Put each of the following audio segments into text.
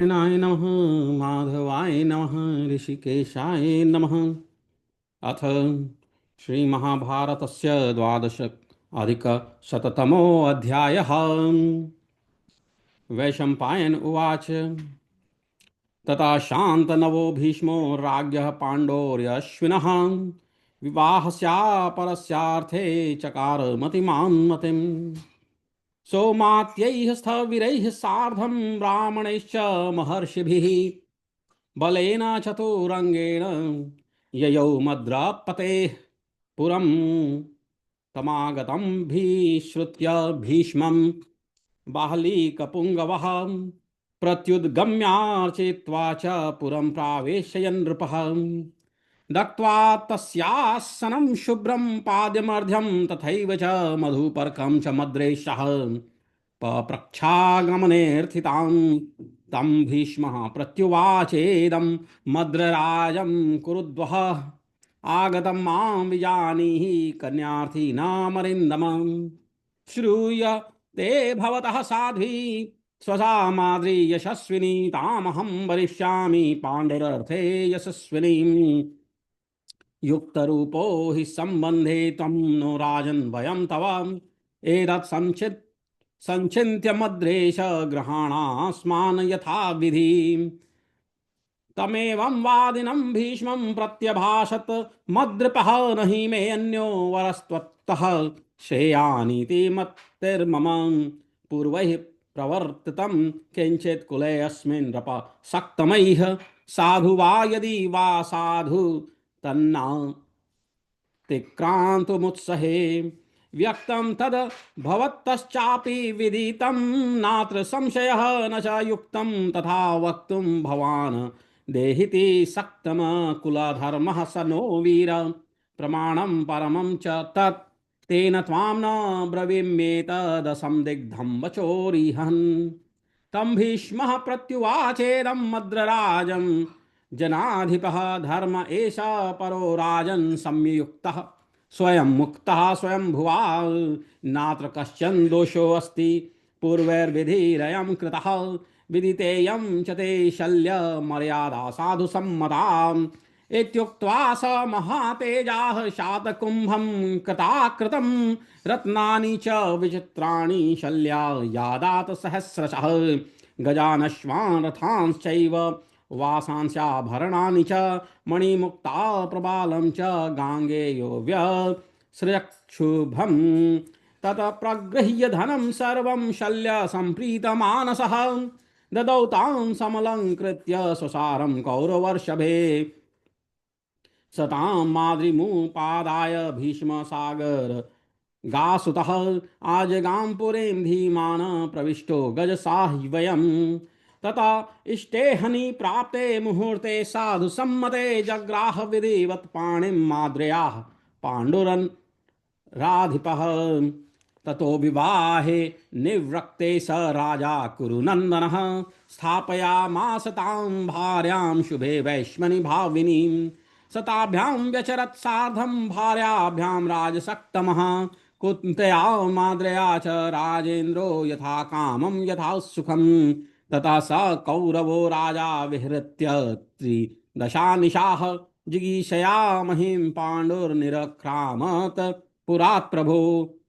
नारायणाय नमः। माधवाय नमः। ऋषिकेशाय नमः। अथ श्रीमहाभारतस्य द्वादश अधिकशततमोऽध्यायः। वैशम्पायन उवाच। तथा शान्तनवो भीष्मो राज्ञः पाण्डोर्यश्विनः विवाहस्यापरस्यार्थे चकार मतिमां मतिम्। सोमात्यैः स्थविरैः सार्धं ब्राह्मणैश्च महर्षिभिः बलेन चतुरंगेण ययौ मद्रापतेः पुरं। तमागतं भीश्रुत्य भीष्मं बाहलीकपुङ्गवः प्रत्युद्गम्यार्चयित्वा च पुरं प्रावेशयन् नृपः। दत्त्वा तस्यासनं शुभ्रं पाद्यमर्ध्यं तथैव च मधुपर्कं च मद्रेशः पप्रच्छागमनेऽर्थितां तं भीष्मः प्रत्युवाचेदं मद्रराजं कुरुद्वः आगतं मां विजानीहि कन्यार्थी नामरिन्दमं श्रूय ते भवतः साध्वी स्वसा माद्री यशस्विनी तामहं वरिष्यामि पाण्डुरर्थे यशस्विनीम् युक्तरूपो हि सम्बन्धे त्वं नो राजन् वयं तव एतत् सञ्चिन्त्य मद्रेश ग्रहाणास्मान् यथा विधि। तमेवं वादिनं भीष्मं प्रत्यभाषत मद्रपः न हि मे अन्यो वरस्त्वत्तः श्रेयानीति मत्तिर्मम पूर्वैः प्रवर्तितं किञ्चित् कुले अस्मिन् नृप सक्तमैः साधु वा यदि वा साधु तन्ना तिक्रान्तमुत्सहे व्यक्तं तद् भवतश्चापि विदितं नात्र संशयः न च युक्तं तथा वक्तुं भवान् देहिति सक्तम कुलधर्मः स नो वीर प्रमाणं परमं च तत् तेन त्वां न ब्रवीम्येतदसंदिग्धं वचोरिहन्। तं भीष्मः प्रत्युवाचेदं मद्रराजं जनाधिपः धर्म एष परो राजन् सम्युक्तः स्वयं मुक्तः स्वयं भुवा नात्र कश्चन दोषोऽस्ति पूर्वैर्विधिरयं कृतः विदितेयं च ते शल्य मर्यादा साधु सम्मताम् इत्युक्त्वा स महातेजाः शातकुम्भं कृताकृतं रत्नानि च विचित्राणि शल्या यादात सहस्रशः गजानश्वान् रथांश्चैव वासांस्याभरणानि च मणिमुक्ता प्रबालं च गाङ्गेयो व्यसृक्षुभम् ततः प्रगृह्य धनं सर्वं शल्य सम्प्रीतमानसः ददौ तां समलङ्कृत्य स्वसारं कौरवर्षभे सतां माद्रिमुपादाय भीष्मसागर गासुतः आजगां पुरीं धीमान प्रविष्टो गजसाह्वयम् तथा इष्टेहनि प्राप्ते मुहूर्ते साधु सम्मते जग्राह विधिवत् पाणिं माद्र्याः पाण्डुरन् राधिपः। ततो विवाहे निवृत्ते स राजा कुरुनन्दनः स्थापयामास तां भार्यां शुभे वैश्मनि भाविनीं सताभ्यां व्यचरत् सार्धं भार्याभ्यां राजसक्तमः कुन्त्या माद्रया च राजेन्द्रो यथा कामं यथा सुखम् तथा स कौरवो राजा विहृत्य त्रिदशानिशाः जिगीषया महिं पाण्डुर्निरक्रामत् पुरात् प्रभो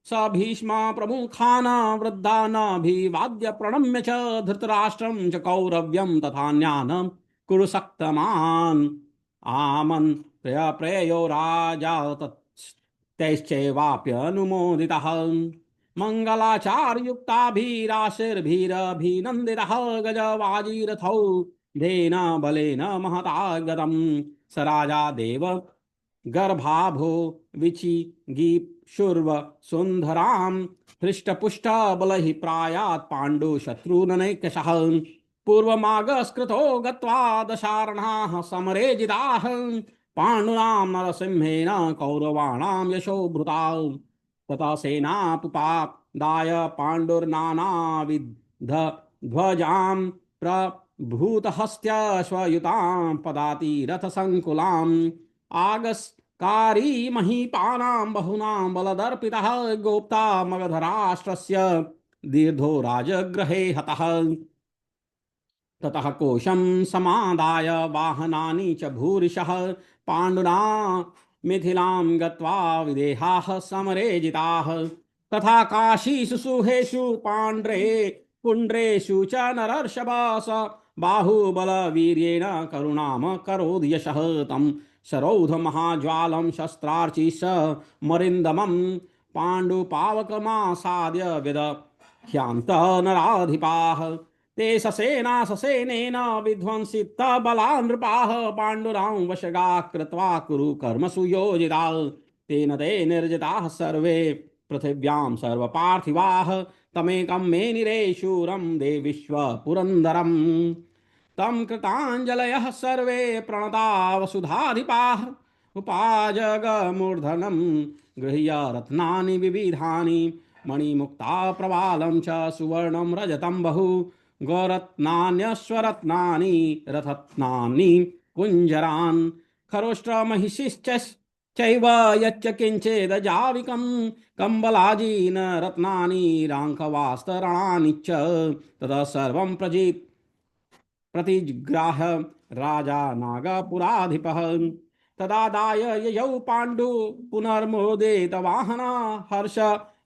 स भीष्मा प्रमुखान् वृद्धानभिवाद्य प्रणम्य च धृतराष्ट्रं च कौरव्यं तथान्यान् कुरुसक्तमान् आमन्त्र्य राजा तैश्चैवाप्यनुमोदितः मङ्गलाचारयुक्ताभिराशिर्भिरभिनन्दितः गजवाजीरथौ धेन बलेन महता गतम् स राजा देव गर्भाभो विचिगीषुर्व सुन्धरां हृष्टपुष्टबलैः प्रायात् पाण्डुशत्रूननैकशः पूर्वमागस्कृतो गत्वा दशार्णाः समरे जिताः पाण्डूनां नरसिंहेन कौरवाणां यशो भृता तथा सेनापुपादाय पाण्डुर्नानाविध ध्वजां प्रभूतहस्त्यश्वयुतां पदाति रथसङ्कुलाम् आगस्कारी महीपानां बहूनां बलदर्पितः गोप्ता मगधराष्ट्रस्य दीर्घो राजगृहे हतः ततः कोशं समादाय वाहनानि च भूरिशः पाण्डुना मिथिलां गत्वा विदेहाः समरे जिताः। तथा काशीषु सुहेषु पाण्ड्रे पुण्ड्रेषु च नरर्षभ स बाहुबलवीर्येण करुणाम करोद् यशः तं शरौध महाज्वालं शस्त्रार्चि स मरिन्दमं पाण्डुपावकमासाद्य व्यदह्यान्त नराधिपाः। ते ससेना ससेनेन विध्वंसिता बला नृपाः पाण्डुरां वशगा कृत्वा कुरु कर्मसु योजिता। तेन ते निर्जिताः सर्वे पृथिव्यां सर्वपार्थिवाः तमेकं मेनिरे शूरं देविश्व पुरन्दरम्। तं कृताञ्जलयः सर्वे प्रणता वसुधाधिपाः उपाजगमूर्धनं गृह्य रत्नानि विविधानि मणिमुक्ता प्रवालं च सुवर्णं रजतं बहु गौरत्नान्यश्वरत्नानि रथत्नानि कुञ्जरान् खरोष्ट्रमहिषिश्च चैव यच्च किञ्चेदजाविकं कम्बलाजीन रत्नानि राङ्कवास्तरणानि च ततः सर्वं प्रतिग्राह राजा नागपुराधिपः। तदादाय ययौ पाण्डु पुनर्मोदेत वाहना हर्ष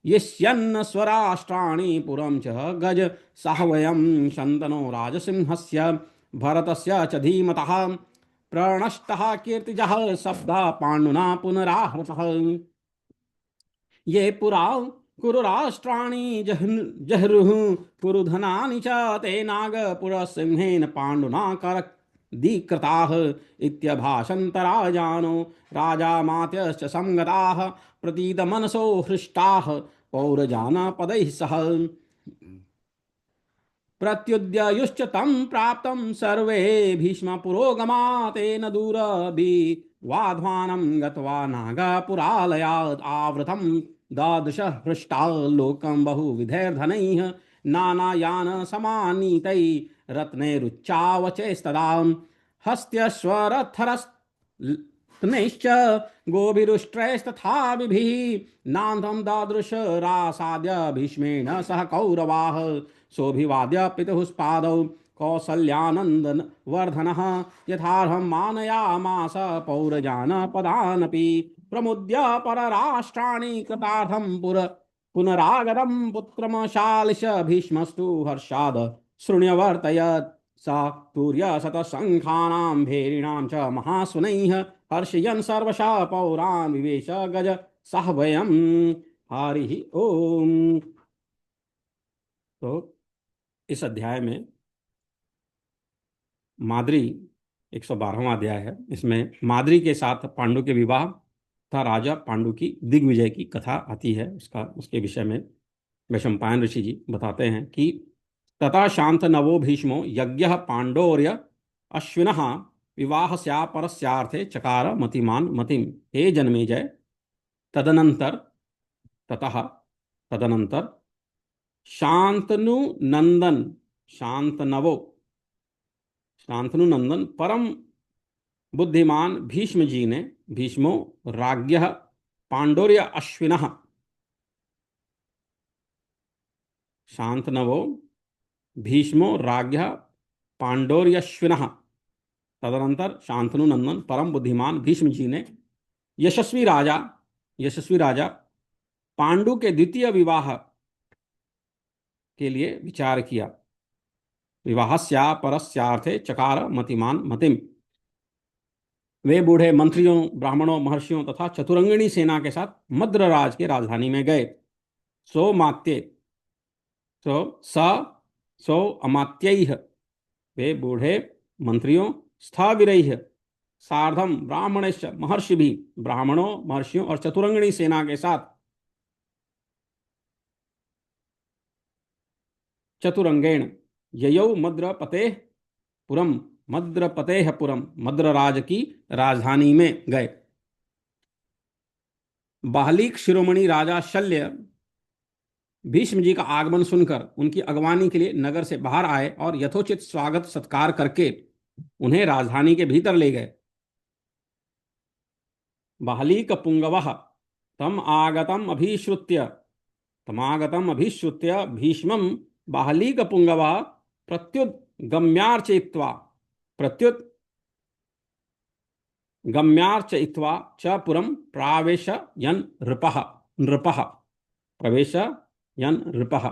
यिष्यन् स्वराष्ट्राणि पुरं च गज साहवयं शन्तनो राजसिंहस्य भरतस्य च धीमतः प्रणष्टः कीर्तिजः शब्दः पाण्डुना पुनराहृतः। ये पुरा कुरुराष्ट्राणि जह्रुः कुरुधनानि च ते नागपुरसिंहेन पाण्डुना करदीकृताः इत्यभाषन्तराजानो राजा मात्यश्च संगताः प्रतीतमनसो हृष्टाः पौरजानपदैः सह। प्रत्युद्ययुश्च तं प्राप्तं सर्वे भीष्मपुरोगमा तेन दूरभिवाध्वानं गत्वा नागपुरालयात् आवृतं दादृश हृष्टा लोकं बहुविधैर्धनैः नानायान समानीतैः रत्नैरुच्चावचैस्तदा हस्त्यश्वरथरश्च गोभिरुष्ट्रैस्तथा विभिः नान्तं दादृश रासाद्य भीष्मेण सह कौरवाः सोऽभिवाद्य पितुः पादौ कौसल्यानन्दन वर्धनः यथार्हं मानयामास पौरजानपदानपि प्रमुद्य परराष्ट्राणि कृतार्थं पुनरागतं पुत्रमशालिश भीष्मस्तु हर्षाद शृण्यवर्तयत् सा तुर्यशतशङ्खानां भैरिणां च महासुनैः हर्षयन् सर्वशः पौरान् विवेश गज साह्वयम्। हरि ओम। तो इस अध्याय में माद्री 112वां अध्याय है। इसमें माद्री के साथ पांडु के विवाह तथा राजा पांडु की दिग्विजय की कथा आती है। उसके विषय में वैशंपायन ऋषि जी बताते हैं कि तथा शांत नवो भीष्मो यज्ञ पांडोर्य अश्विनः विवाहस्या परस्यार्थे चकार मतिमान मतिम हे जन्मेजय। तदनंतर ततः तदनंतर शांतनु नंदन परम बुद्धिमान भीष्म जी ने भीष्मो राज्ञः पांडोर्य अश्विनः शांतनवो भीष्मो राज्ञः पांडोर्यश्विनः तदनंतर शांतनु नंदन परम बुद्धिमान भीष्म जी ने यशस्वी राजा पांडु के द्वितीय विवाह के लिए विचार किया। विवाहस्या परस्यार्थे चकार मतिमान मतिम। वे बूढ़े मंत्रियों ब्राह्मणों महर्षियों तथा चतुरंगिणी सेना के साथ मद्रराज के राजधानी में गए। सो अमात्यैः वे बूढ़े मंत्रियों स्थाविरैः सार्धम ब्राह्मणेश्च महर्षिभिः ब्राह्मणों महर्षियों और चतुरंगिणी सेना के साथ चतुरंगेण ययौ मद्रपतेः पुरम मद्रराज की राजधानी में गए। बाहलिक शिरोमणि राजा शल्य भीष्म जी का आगमन सुनकर उनकी अगवानी के लिए नगर से बाहर आए और यथोचित स्वागत सत्कार करके उन्हें राजधानी के भीतर ले गए। बाहलिक पुंगवः तमागतम अभिश्रुत्य भीष्मं बाहलिक पुंगवः गम्यार्चयित्वा प्रत्युत गम्यार्चयित्वा च पुरं प्रावेशयन् नृपः नृपः प्रवेशयन् नृपः।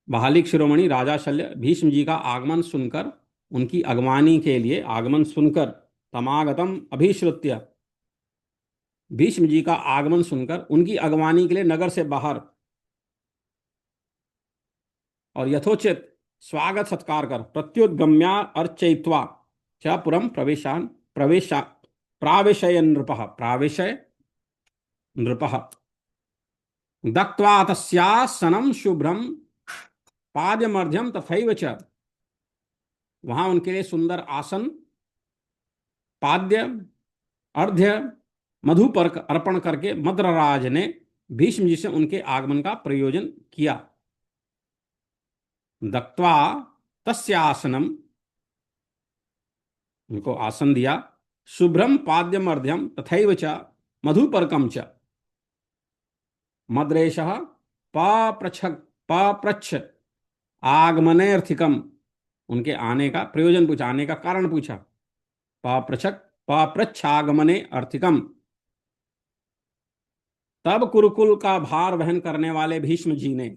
बहालिक शिरोमणि राजा शल्य भीष्म जी का आगमन सुनकर, उनकी अगवानी के लिए आगमन सुनकर, तमागतम अभिश्रुत्य, भीष्म जी का आगमन सुनकर उनकी अगवानी के लिए नगर से बाहर और यथोचित स्वागत सत्कार कर, प्रत्युद्गम्या अर्चयित्वा च पुरम प्रवेशान प्रवेशा प्रावेशय नृपः प्रावेशय नृपः दत्त्वा तस्यासनं शुभ्रम पाद्यमर्ध्यम तथैव च, वहां उनके लिए सुंदर आसन, पाद्य, अर्ध्य, मधुपर्क अर्पण करके मद्रराज ने भीष्म जी से उनके आगमन का प्रयोजन किया। दत्त्वा तस्यासनम, उनको आसन दिया, शुभ्रम पाद्यम अर्ध्यम तथैव च मधुपर्कम च, मद्रेशः पप्रच्छ आगमनेर्थिकम, उनके आने का प्रयोजन पूछा, आने का कारण पूछा। पप्रच्छागमने अर्थिकम, तब कुरुकुल का भार वहन करने वाले भीष्म जी ने,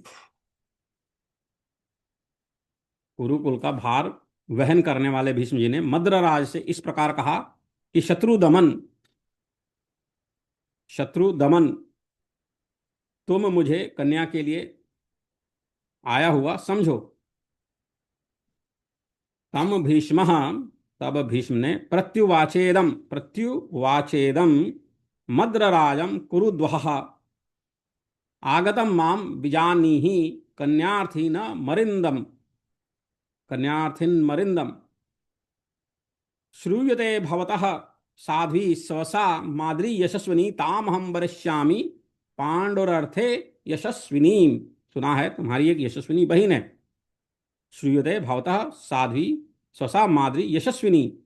कुरुकुल का भार वहन करने वाले भीष्म जी ने मद्रराज से इस प्रकार कहा कि शत्रु दमन तुम मुझे कन्या के लिए आया हुआ समझो। तम भीष्म, तब भीष्म ने प्रत्युवाचेदम मद्रराजम कुरुद्वः आगतम माम बिजानीहि कन्यार्थीन मरिंदम श्रूयते भवतः साध्वी स्वसा माद्री यशस्विनी तामहम वरिष्यामि पांडुरर्थे यशस्विनी, सुना है तुम्हारी एक यशस्विनी बहन है। श्रूयते भवतः साध्वी स्वसा माद्री यशस्विनी,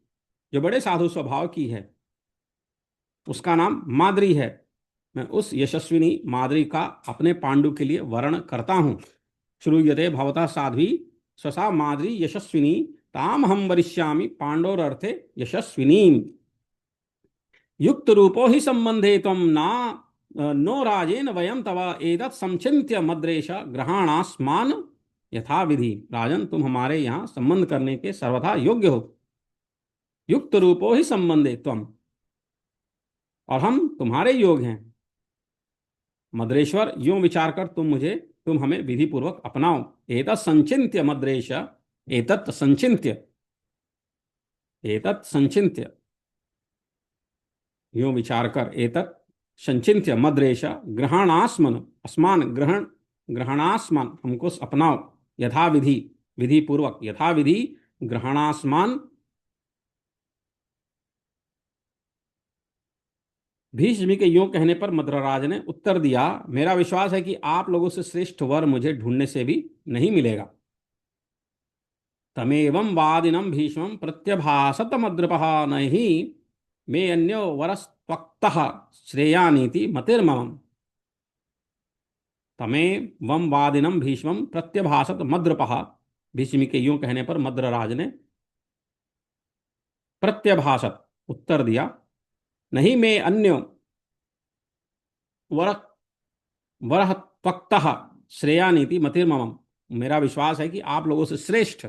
जो बड़े साधु स्वभाव की है, उसका नाम माद्री है। मैं उस यशस्विनी माद्री का अपने पांडु के लिए वर्ण करता हूं। श्रूयते भवतः साध्वी स्वसा माद्री यशस्विनी ताम हम वरिष्यामि पांडोरर्थे यशस्विनी, युक्त रूपो ही संबंधे तम ना नो राजेन वयम तव एतत् संचिन्त्य मद्रेश ग्रहाणास्मान यथा विधि। राजन, तुम हमारे यहाँ संबंध करने के सर्वथा योग्य हो। युक्त रूपो ही संबंधे त्वम, और हम तुम्हारे योग हैं। मद्रेश्वर, यूं विचार कर तुम हमें विधि पूर्वक अपनाओ। एतत् संचिन्त्य मद्रेश, एतत् संचिन्त्य, यूं विचार कर, एतत् संचिन्त्य मद्रेश अस्मान ग्रहणास्मान, हमको अपनाओ, यथा विधि, विधि पूर्वक, यथा विधि ग्रहणास्मान। भीष्म जी के यूं कहने पर मद्रराज ने उत्तर दिया, मेरा विश्वास है कि आप लोगों से श्रेष्ठ वर मुझे ढूंढने से भी नहीं मिलेगा। तमेवं वादिनं भीष्मं प्रत्यभासत मद्रपः, नहीं मे अन्यो वरस्त्वक्तः श्रेयानीति मतिर्मम। तमेवं वादिनं भीष्मं प्रत्यभासत मद्रपः, भीष्म के यूं कहने पर मद्रराज ने प्रत्यभासत उत्तर दिया, नहीं मैं अन्यो वरत्वक्तः श्रेयानीति मतिर्मम, मेरा विश्वास है कि आप लोगों से श्रेष्ठ,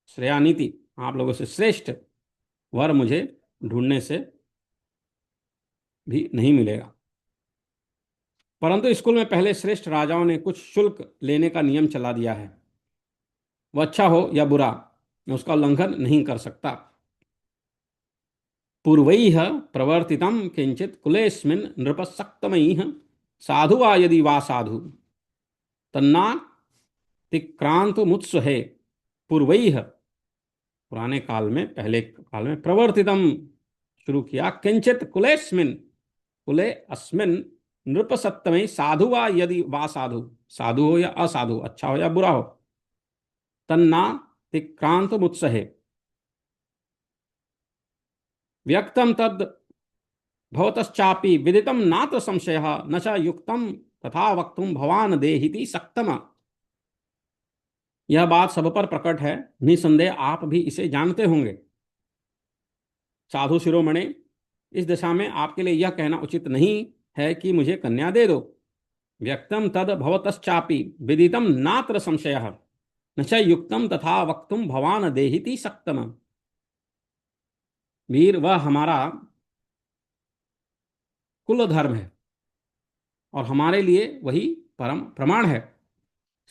श्रेयानीति आप लोगों से श्रेष्ठ वर मुझे ढूंढने से भी नहीं मिलेगा। परंतु स्कूल में पहले श्रेष्ठ राजाओं ने कुछ शुल्क लेने का नियम चला दिया है। वह अच्छा हो या बुरा, मैं उसका उल्लंघन नहीं कर सकता। पूर्वैः प्रवर्तितं किंचित कुलेस्मिन् नृपसक्तमैः साधु वा यदि वा साधु तन्ना तिक्रांतमुत्सहे। पूर्वैः, पुराने काल में, पहले काल में, प्रवर्तितम शुरू किया, किंचित कुलेस्मिन्, कुले अस्मिन् नृपसत्तमे साधु वा यदि वा साधु, साधु हो या असाधु, अच्छा हो या बुरा हो, तन्ना तिक्रांतमुत्सहे व्यक्तम तद भवतश्चापि विदितम नात्र संशयः न च युक्तम तथा वक्तुम भवान देहिति सक्तम। यह बात सब पर प्रकट है, निसंदेह आप भी इसे जानते होंगे। साधु शिरोमणे, इस दशा में आपके लिए यह कहना उचित नहीं है कि मुझे कन्या दे दो। व्यक्तम तद भवतश्चापि विदितम नात्र संशयः, न च युक्तम तथा वक्तुम भवान देहिति सक्तम। वीर, वह हमारा कुल धर्म है और हमारे लिए वही परम प्रमाण है।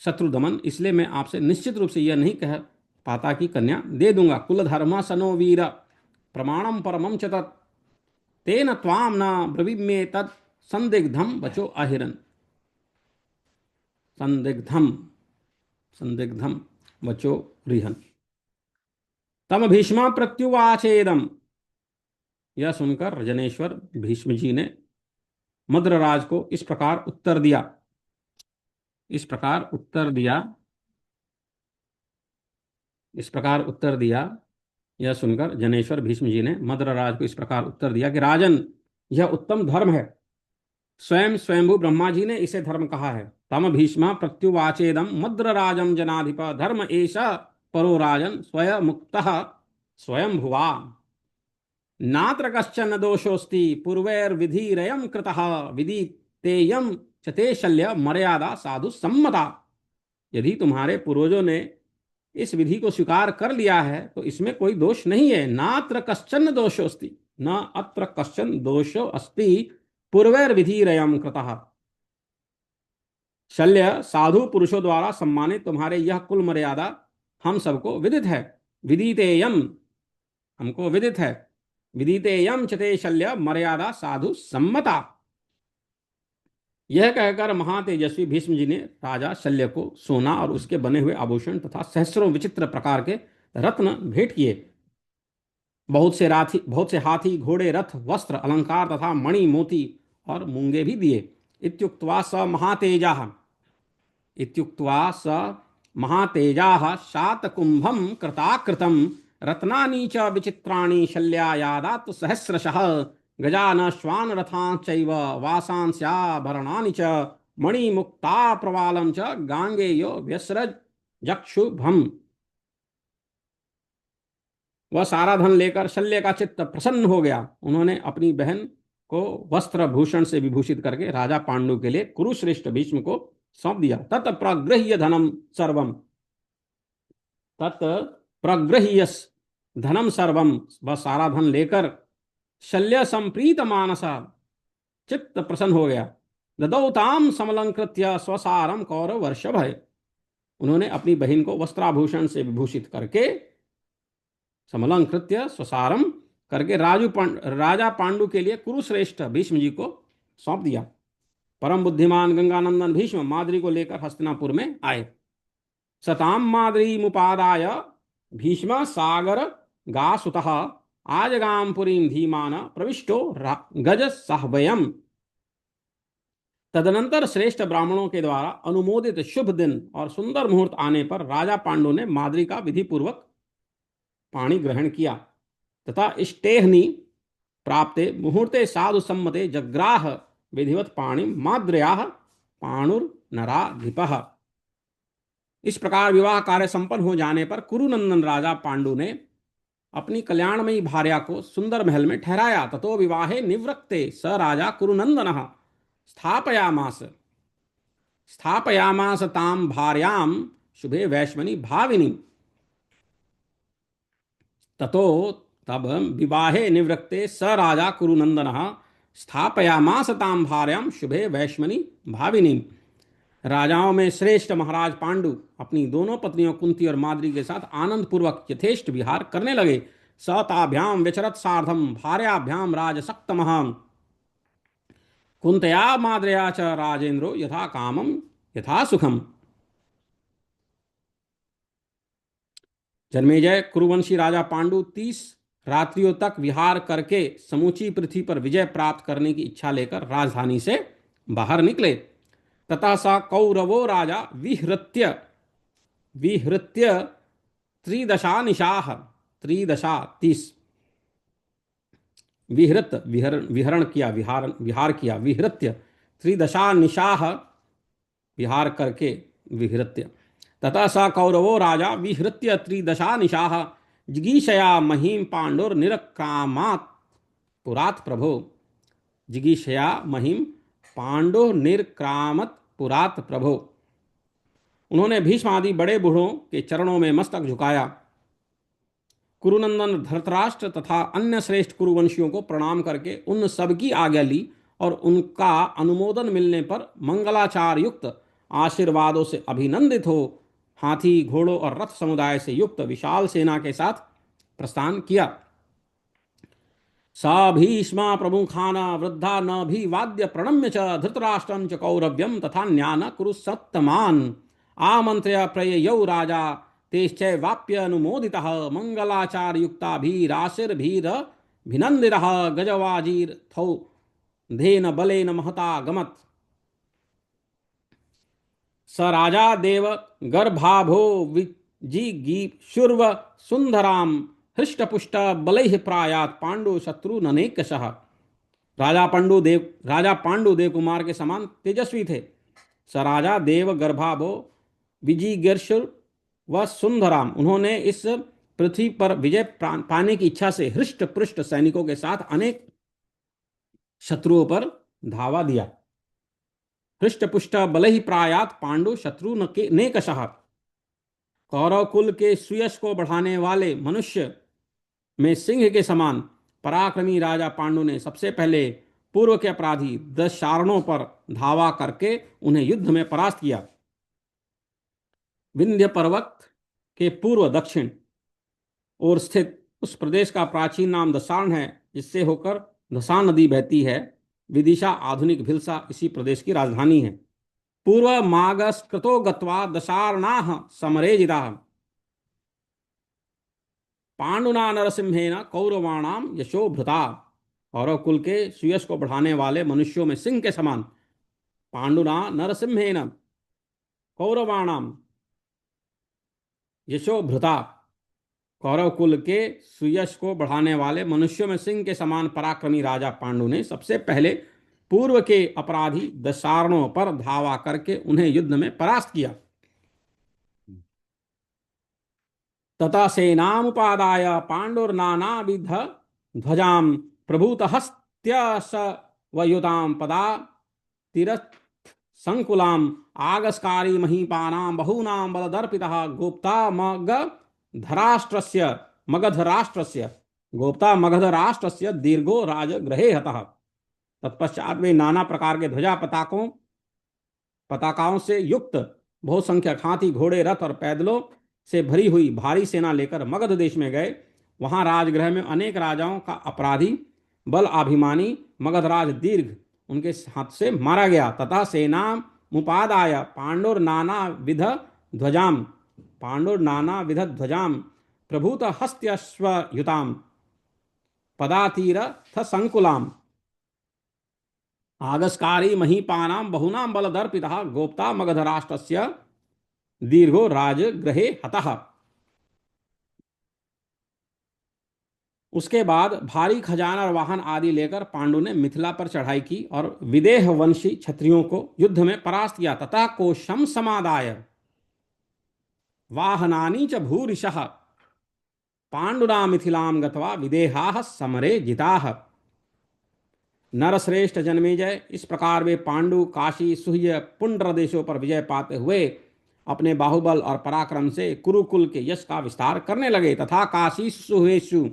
शत्रु दमन, इसलिए मैं आपसे निश्चित रूप से यह नहीं कह पाता कि कन्या दे दूंगा। कुल धर्म सनो वीर प्रमाणम परमम च तत्, तेन त्वाम न ब्रवीम्ये तत् संदिग्धम वचो अहिरन। संदिग्धम, संदिग्धम वचो रिहन। तम भीष्मा प्रत्युवाचेदम, यह सुनकर रजनेश्वर भीष्म जी ने मद्रराज को इस प्रकार उत्तर दिया, इस प्रकार उत्तर दिया, इस प्रकार उत्तर दिया। यह सुनकर जनेश्वर भीष्म जी ने मद्रराज को इस प्रकार उत्तर दिया कि राजन, यह उत्तम धर्म है। स्वयं स्वयंभू ब्रह्मा जी ने इसे धर्म कहा है। तम भीष्मा प्रत्युवाचेदम मद्रराजम जनाधिप धर्म एष परो राजन स्वयं मुक्त स्वयं भुवा, नात्र कश्चन दोषोस्ति पूर्वैर्विधिरयं कृतः विदितेयं च ते शल्य मर्यादा साधु सम्मता। यदि तुम्हारे पूर्वजों ने इस विधि को स्वीकार कर लिया है तो इसमें कोई दोष नहीं है। नात्र कश्चन दोषोस्ति, न अत्र कश्चन दोषो अस्ति पूर्वैर्विधिरयं कृतः। शल्य साधु पुरुषों द्वारा सम्मानित तुम्हारे यह कुल मर्यादा हम सबको विदित है। विदितेयम, हमको विदित है। विदितेयम चते शल्य मर्यादा साधु सम्मता। यह कहकर महातेजस्वी भीष्म जी ने राजा शल्य को सोना और उसके बने हुए आभूषण तथा सहस्रों विचित्र प्रकार के रत्न भेंट किए। बहुत से हाथी, घोड़े, रथ, वस्त्र, अलंकार तथा मणि, मोती और मूंगे भी दिए। इत्युक्त्वा स महातेजाः, इत्युक्त्वा स महातेजाः शातकुंभं कृताकृतं रत्नानि च विचित्राणि शल्यायादात् सहस्रशः गजान श्वान रथांश्चैव वासांस्याभरणानि च मणिमुक्ता प्रवालं च गांगेयो व्यसरज जक्षुभम। वह सारा धन लेकर शल्य का चित्त प्रसन्न हो गया। उन्होंने अपनी बहन को वस्त्र भूषण से विभूषित करके राजा पांडु के लिए कुरुश्रेष्ठ भीष्म को सौंप दिया। तत् प्रगृह्य धनम सर्वम, तत् प्रगृह्य धनम सर्वम, वह सारा धन लेकर शल्य संप्रीत मानसा, चित्त प्रसन्न हो गया। ददौताम समलंकृत्य स्वसारम कौरव वर्षभ है, उन्होंने अपनी बहन को वस्त्राभूषण से विभूषित करके, समलंकृत्य स्वसारम करके राजा पांडु के लिए कुरुश्रेष्ठ भीष्म जी को सौंप दिया। परम बुद्धिमान गंगानंदन भीष्म माद्री को लेकर हस्तिनापुर में आए। सताम माद्री मुपादाय भीष्म सागर गासुतः आजगाम पुरीं धीमान प्रविष्टो गज सहवयम। तदनंतर श्रेष्ठ ब्राह्मणों के द्वारा अनुमोदित शुभ दिन और सुंदर मुहूर्त आने पर राजा पांडु ने माद्री का विधि पूर्वक पाणी ग्रहण किया तथा इष्टेहनी प्राप्ते मुहूर्ते साधु सम्मते जग्राह विधिवत पाणी माद्र्याः पाणुर्नराधिपः। इस प्रकार विवाह कार्य संपन्न हो जाने पर कुरुनंदन राजा पांडु ने अपनी कल्याणमयी भार्या को सुंदर महल में ठहराया। ततो विवाहे निवृत्ते स राजा कुरुनंदनः स्थापयामास, स्थापयामास ताम भार्याम शुभे वैश्मनी भाविनी। ततो तब विवाहे निवृत्ते स राजा कुरुनंदनः स्थापयामास ताम भार्याम शुभे वैश्मनी भाविनी। राजाओं में श्रेष्ठ महाराज पांडु अपनी दोनों पत्नियों कुंती और माद्री के साथ आनंद पूर्वक यथेष्ट विहार करने लगे। सताभ्याम विचरत सार्धम भार्याभ्याम राजसक्तमः कुंतया माद्रया च राजेंद्रो यथा कामम यथा सुखम। जन्मेजय, कुरुवंशी राजा पांडु 30 रात्रियों तक विहार करके समूची पृथ्वी पर विजय प्राप्त करने की इच्छा लेकर राजधानी से बाहर निकले। तथा स कौरवो राजा विहृत्य विहृत्य त्रिदशा निशाह, त्रिदशा 30 विहृत विहरण किया, विहार किया, विहृत्य त्रिदशा निशाह विहार करके विहृत्य। ततः स कौरवो राजा विहृत्य त्रिदशा निशाः जिगीषया महीं पाण्डुर्निरक्रामात् पुरात् प्रभो। जिगीषया महिम पाण्डुर्निरक्रामत् पुरात् प्रभो। उन्होंने भीष्म आदि बड़े बूढ़ों के चरणों में मस्तक झुकाया, कुरुनंदन धृतराष्ट्र तथा अन्य श्रेष्ठ कुरुवंशियों को प्रणाम करके उन सब की आज्ञा ली और उनका अनुमोदन मिलने पर मंगलाचार युक्त आशीर्वादों से अभिनंदित हो हाथी घोड़ों और रथ समुदाय से युक्त विशाल सेना के साथ प्रस्थान किया। स भीष्मा प्रमुखान वृद्धा न भी वाद्य प्रणम्य च धृतराष्ट्रं च कौरव्यम तथा न्यान कुरु सत्तमान आमंत्र्य प्रययौ राजा तेश्चैवाप्यनुमोदितः मंगलाचारयुक्ताभिराशिर्भिरभिनन्दितः गजवाजीरथौ धेन बलेन महता गमत्। स राजा देव गर्भाभो विजिगीषुर्व सुंदराम हृष्टपुष्ट बलैः प्रायात पांडु शत्रुननेकशः। राजा पांडु देव कुमार के समान तेजस्वी थे। स राजा देव गर्भाभो विजिगीषुर व सुंदराम, उन्होंने इस पृथ्वी पर विजय पाने की इच्छा से हृष्ट पृष्ठ सैनिकों के साथ अनेक शत्रुओं पर धावा दिया। हृष्टपुष्ट बलहि प्रायात पांडु शत्रु नेकशः। कौरव कुल के सुयश को बढ़ाने वाले मनुष्य में सिंह के समान पराक्रमी राजा पांडु ने सबसे पहले पूर्व के अपराधी दशारणों पर धावा करके उन्हें युद्ध में परास्त किया। विंध्य पर्वत के पूर्व दक्षिण ओर स्थित उस प्रदेश का प्राचीन नाम दसार्ण है, जिससे होकर दसान नदी बहती है। विदिशा आधुनिक भिलसा इसी प्रदेश की राजधानी है। पूर्व मागस्कृतो गत्वा दशार्णाः समरेजिताः पांडुना नरसिंहेन कौरवाणाम यशोभृता। कौरव कुल के सुयश को बढ़ाने वाले मनुष्यों में सिंह के समान पांडुना नरसिंहेन कौरवाणाम यशोभृता। कौरव कुल के सुयश को बढ़ाने वाले मनुष्यों में सिंह के समान पराक्रमी राजा पांडु ने सबसे पहले पूर्व के अपराधी दशारणों पर धावा करके उन्हें युद्ध में परास्त किया। तथा सेनामुपादाय पांडुर्नानाविध ध्वजाम प्रभूत हस्त्यस वयुताम पदा तिरथ संकुलाम आगस्कारी महीपानाम बहूनाम बलदर्पितः गोप्ता मगधराष्ट्रस्य दीर्घो राजगृहे हतः। तत्पश्चात वे नाना प्रकार के ध्वजा पताकाओं से युक्त बहुसंख्यक हाथी घोड़े रथ और पैदलों से भरी हुई भारी सेना लेकर मगध देश में गए। वहां राजगृह में अनेक राजाओं का अपराधी बल अभिमानी मगधराज दीर्घ उनके हाथ से मारा गया। तथा सेना मुपादाय पांडुर्नाना विध ध्वजाम प्रभूत हस्त्यश्वयुताम पदातीरथ संकुलाम आगस्कारी महीपानाम बहुनाम बलदर्पितः गोप्ता मगधराष्ट्रस्य दीर्घो राजगृहे हतः। उसके बाद भारी खजाना और वाहन आदि लेकर पांडु ने मिथिला पर चढ़ाई की और विदेह वंशी क्षत्रियों को युद्ध में परास्त किया। तथा कोशम समादाय वाहनानि च भूरिशः पांडुना मिथिलाम गत्वा विदेहाः समरे जिताः। नरश्रेष्ठ जन्मेजय, इस प्रकार वे पांडु काशी सुह्य पुंड्र देशों पर विजय पाते हुए अपने बाहुबल और पराक्रम से कुरुकुल के यश का विस्तार करने लगे। तथा काशी सुहेषु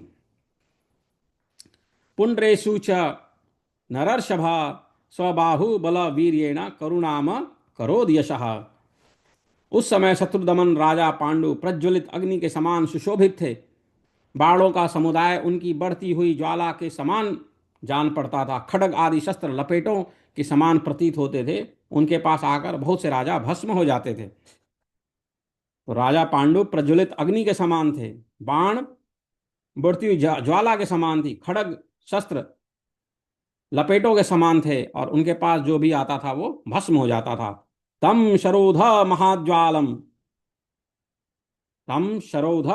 पुंड्रेषु च नरर्षभा स्वबाहुबल वीर्येण करुणाम करोद यशः। उस समय शत्रुदमन राजा पांडु प्रज्वलित अग्नि के समान सुशोभित थे। बाणों का समुदाय उनकी बढ़ती हुई ज्वाला के समान जान पड़ता था। खड्ग आदि शस्त्र लपेटों के समान प्रतीत होते थे। उनके पास आकर बहुत से राजा भस्म हो जाते थे। तो राजा पांडु प्रज्वलित अग्नि के समान थे, बाण बढ़ती हुई ज्वाला के समान थी, खड्ग शस्त्र लपेटों के समान थे और उनके पास जो भी आता था वो भस्म हो जाता था। तम शरोध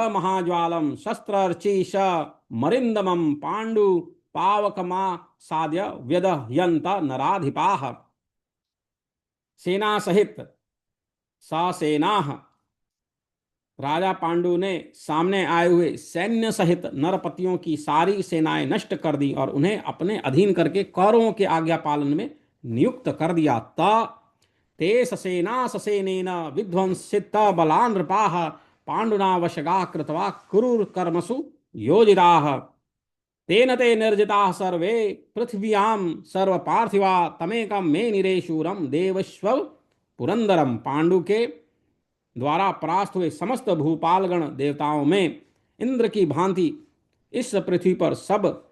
महाज्वालम शस्त्रर्चीश मरिंदमम पांडु पावकमा साध्य व्यदह्यंत नराधिपाः। सेना सहित ससेना राजा पांडु ने सामने आए हुए सैन्य सहित नरपतियों की सारी सेनाएं नष्ट कर दी और उन्हें अपने अधीन करके कौरवों के आज्ञा पालन में नियुक्त कर दिया। त ते ससेना ससेनेन विध्वंसित बलान् नृपाः पांडुना वशगा कृत्वा कुरुर कर्मसु योजिताः। तेन ते निर्जिताः सर्वे पृथिव्यां सर्व पार्थिवा तमेकं मे निरे शूरम देवश्व पुरंदरम। पांडु के द्वारा परास्त हुए समस्त भूपालगण देवताओं में इंद्र की भांति इस पृथ्वी पर सब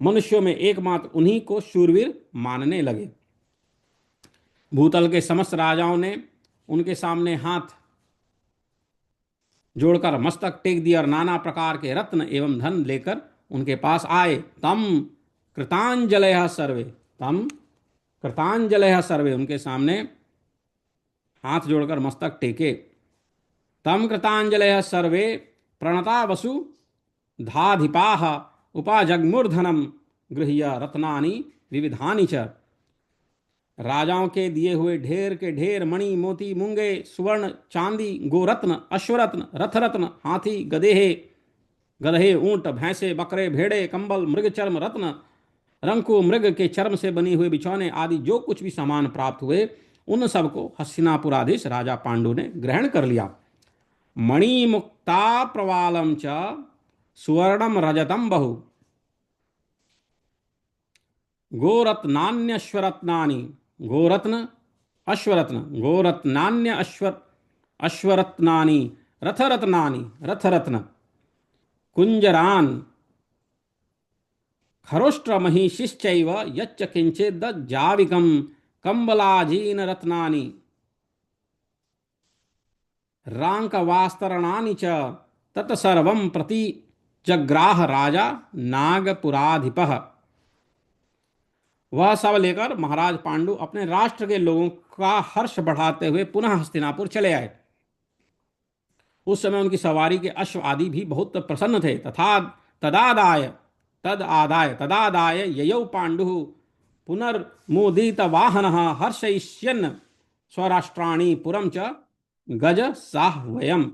मनुष्यों में एकमात्र उन्हीं को शूरवीर मानने लगे। भूतल के समस्त राजाओं ने उनके सामने हाथ जोड़कर मस्तक टेक दिया और नाना प्रकार के रत्न एवं धन लेकर उनके पास आए। तम कृतांजलयः सर्वे, तम कृतांजलयः सर्वे, उनके सामने हाथ जोड़कर मस्तक टेके। तम कृतांजलयः सर्वे प्रणता वसु धाधिपाः उपाजग्मुर्धनम गृह्य रत्नानि विविधानि च। राजाओं के दिए हुए ढेर के ढेर मणि मोती मूंगे सुवर्ण चांदी गोरत्न अश्वरत्न रथरत्न हाथी गधे गधे ऊंट भैंसे बकरे भेड़े कंबल मृग चर्म रत्न रंको मृग के चर्म से बनी हुए बिछौने आदि जो कुछ भी सामान प्राप्त हुए उन सबको हस्तिनापुराधीश राजा पांडु ने ग्रहण कर लिया। मणिमुक्ता प्रवालम च सुवर्णम रजतम बहु गोरत्नान्यश्वरत्नानि, गोरत्न अश्वरत्न गोरत्नान्य अश्वरत्नानि रथरत्नानि रथरत्न कुंजरान खरोष्ट्रमहिषिश्चैव यच्च किंचिद जाविकम कंबलाजीन रत्नानि रांकवास्तरणानि च तत्सर्वं प्रति जग्राह राजा नागपुराधिपः। वह सब लेकर महाराज पांडु अपने राष्ट्र के लोगों का हर्ष बढ़ाते हुए पुनः हस्तिनापुर चले आए। उस समय उनकी सवारी के अश्व आदि भी बहुत प्रसन्न थे। तथा तदादाय ययौ पांडु पुनर्मुदित वाहन हर्षयिष्यन् स्वराष्ट्राणि पुरम च गज साह्वयम्।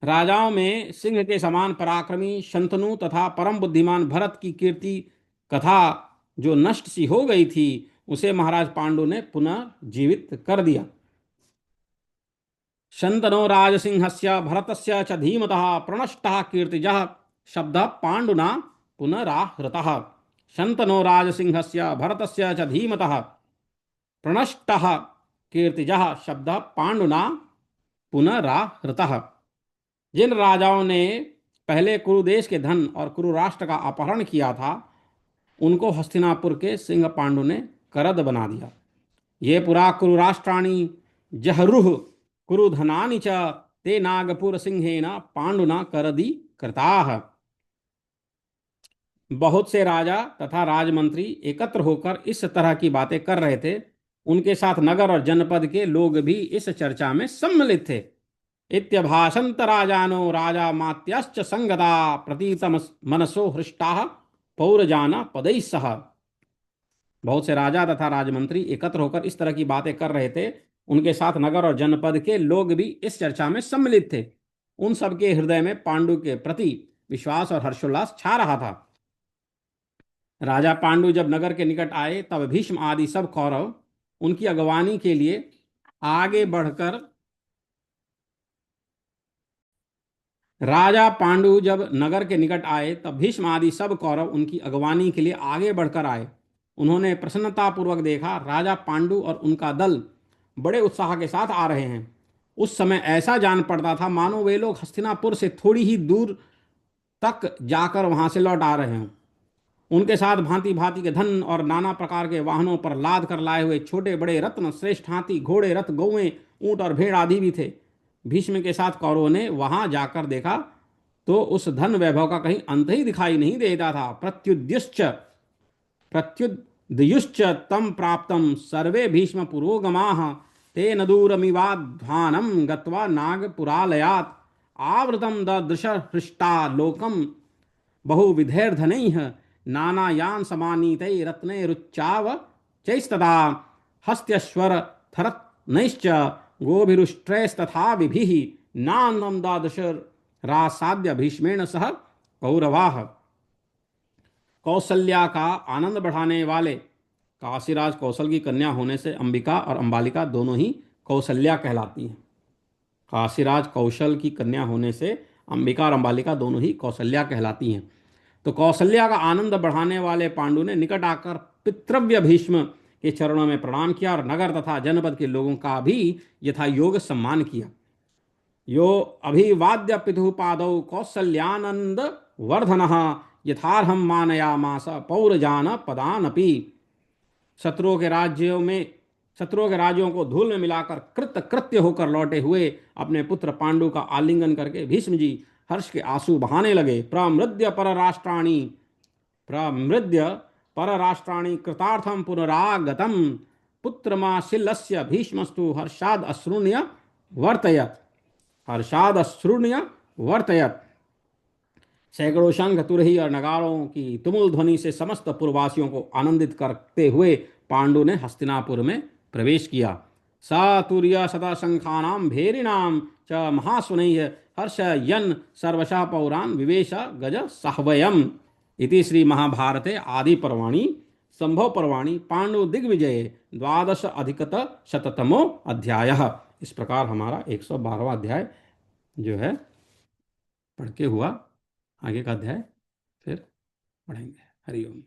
राजाओं में सिंह के समान पराक्रमी शंतनु तथा परम बुद्धिमान भरत की कीर्ति कथा जो नष्ट सी हो गई थी उसे महाराज पांडु ने पुनः जीवित कर दिया। शंतनो राजसिंहस्य भरतस्य च धीमतः प्रणष्टः कीर्तिजः शब्दः पांडुना पुनराहृतः। शंतनो राजसिंहस्य भरतस्य च धीमतः प्रणष्टः कीर्तिजः शब्दः पांडुना पुनराहृतः। जिन राजाओं ने पहले कुरुदेश के धन और कुरु राष्ट्र का अपहरण किया था उनको हस्तिनापुर के सिंह पांडु ने करद बना दिया। ये पुरा कुरु राष्ट्राणि जहरूह कुरुधनानि च ते नागपुर सिंहेन पांडुना करदी कृताः। बहुत से राजा तथा राजमंत्री एकत्र होकर इस तरह की बातें कर रहे थे। उनके साथ नगर और जनपद के लोग भी इस चर्चा में सम्मिलित थे। इत्यभाषन्त राजानो राजा मात्याश्च संगता प्रतीतम मनसो हृष्टाः पौरजाना पदैः सह। बहुत से राजा तथा राजमंत्री एकत्र होकर इस तरह की बातें कर रहे थे। उनके साथ नगर और जनपद के लोग भी इस चर्चा में सम्मिलित थे। उन सबके हृदय में पांडु के प्रति विश्वास और हर्षोल्लास छा रहा था। राजा पांडु जब नगर के निकट आए तब भीष्म आदि सब कौरव उनकी अगवानी के लिए आगे बढ़कर राजा पांडु जब नगर के निकट आए तब भीष्म आदि सब कौरव उनकी अगवानी के लिए आगे बढ़कर आए। उन्होंने प्रसन्नतापूर्वक देखा राजा पांडु और उनका दल बड़े उत्साह के साथ आ रहे हैं। उस समय ऐसा जान पड़ता था मानो वे लोग हस्तिनापुर से थोड़ी ही दूर तक जाकर वहां से लौट आ रहे हों। उनके साथ भांति भांति के धन और नाना प्रकार के वाहनों पर लाद कर लाए हुए छोटे बड़े रत्न श्रेष्ठ हाथी घोड़े रथ गौएं ऊंट और भेड़ आदि भी थे। भीष्म के साथ कौरवों ने वहां जाकर देखा तो उस धन वैभव का कहीं अंत ही दिखाई नहीं देता था। प्रत्युदयुश्च तम प्राप्तम सर्वे भीष्म पुरोगमाः तेन दूरमिवाध्वानं गत्वा नागपुरालयात् आवृतं ददृश हृष्टा लोकं बहुविधैर्धनैः नानायान समानीतै रत्नैरुच्चाव चैस्तदा हस्त्यश्वर थरत्नैश्च गोभिरुष्ट्रैस्तथा विभिः नान्नम द्वादश रासाद्य भीष्मेण सह कौरवाः। कौशल्या का आनंद बढ़ाने वाले, काशीराज कौशल की कन्या होने से अंबिका और अंबालिका दोनों ही कौशल्या कहलाती हैं। काशीराज कौशल की कन्या होने से अंबिका और अंबालिका दोनों ही कौशल्या कहलाती हैं। तो कौशल्या का आनंद बढ़ाने वाले पांडु ने निकट आकर पितृव्य भीष्म के चरणों में प्रणाम किया और नगर तथा जनपद के लोगों का भी यथा योग सम्मान किया। यो अभिवाद्य पितु पादौ कौसल्यानंद वर्धन यथार्हम मानयामास पौरजान पदानपि। शत्रुओं के राज्यों में शत्रुओं के राज्यों को धूल में मिलाकर कृत कृत्य होकर लौटे हुए अपने पुत्र पांडु का आलिंगन करके भीष्म जी हर्ष के आंसू बहाने लगे। प्रमृद्य परराष्ट्राणि कृतार्थम पुनरागतम पुत्रमाशिल्लस्य भीष्मस्तु हर्षाद अश्रुण्य वर्तयत। सैकड़ों शंख तुरही और नगाड़ों की तुमुल ध्वनि से समस्त पुरवासियों को आनंदित करते हुए पांडु ने हस्तिनापुर में प्रवेश किया। सातुर्य सदा शंखानाम भेरिणाम च महासुनैः हर्षयन् सर्वशः पौरान् विवेश गज साह्वयम्। इति श्री महाभारते आदि पर्वाणि संभव पर्वाणि पांडु दिग्विजये द्वादश अधिकत शततमो अध्यायः। इस प्रकार हमारा 112वां अध्याय जो है पढ़ के हुआ। आगे का अध्याय फिर पढ़ेंगे। हरि ओम।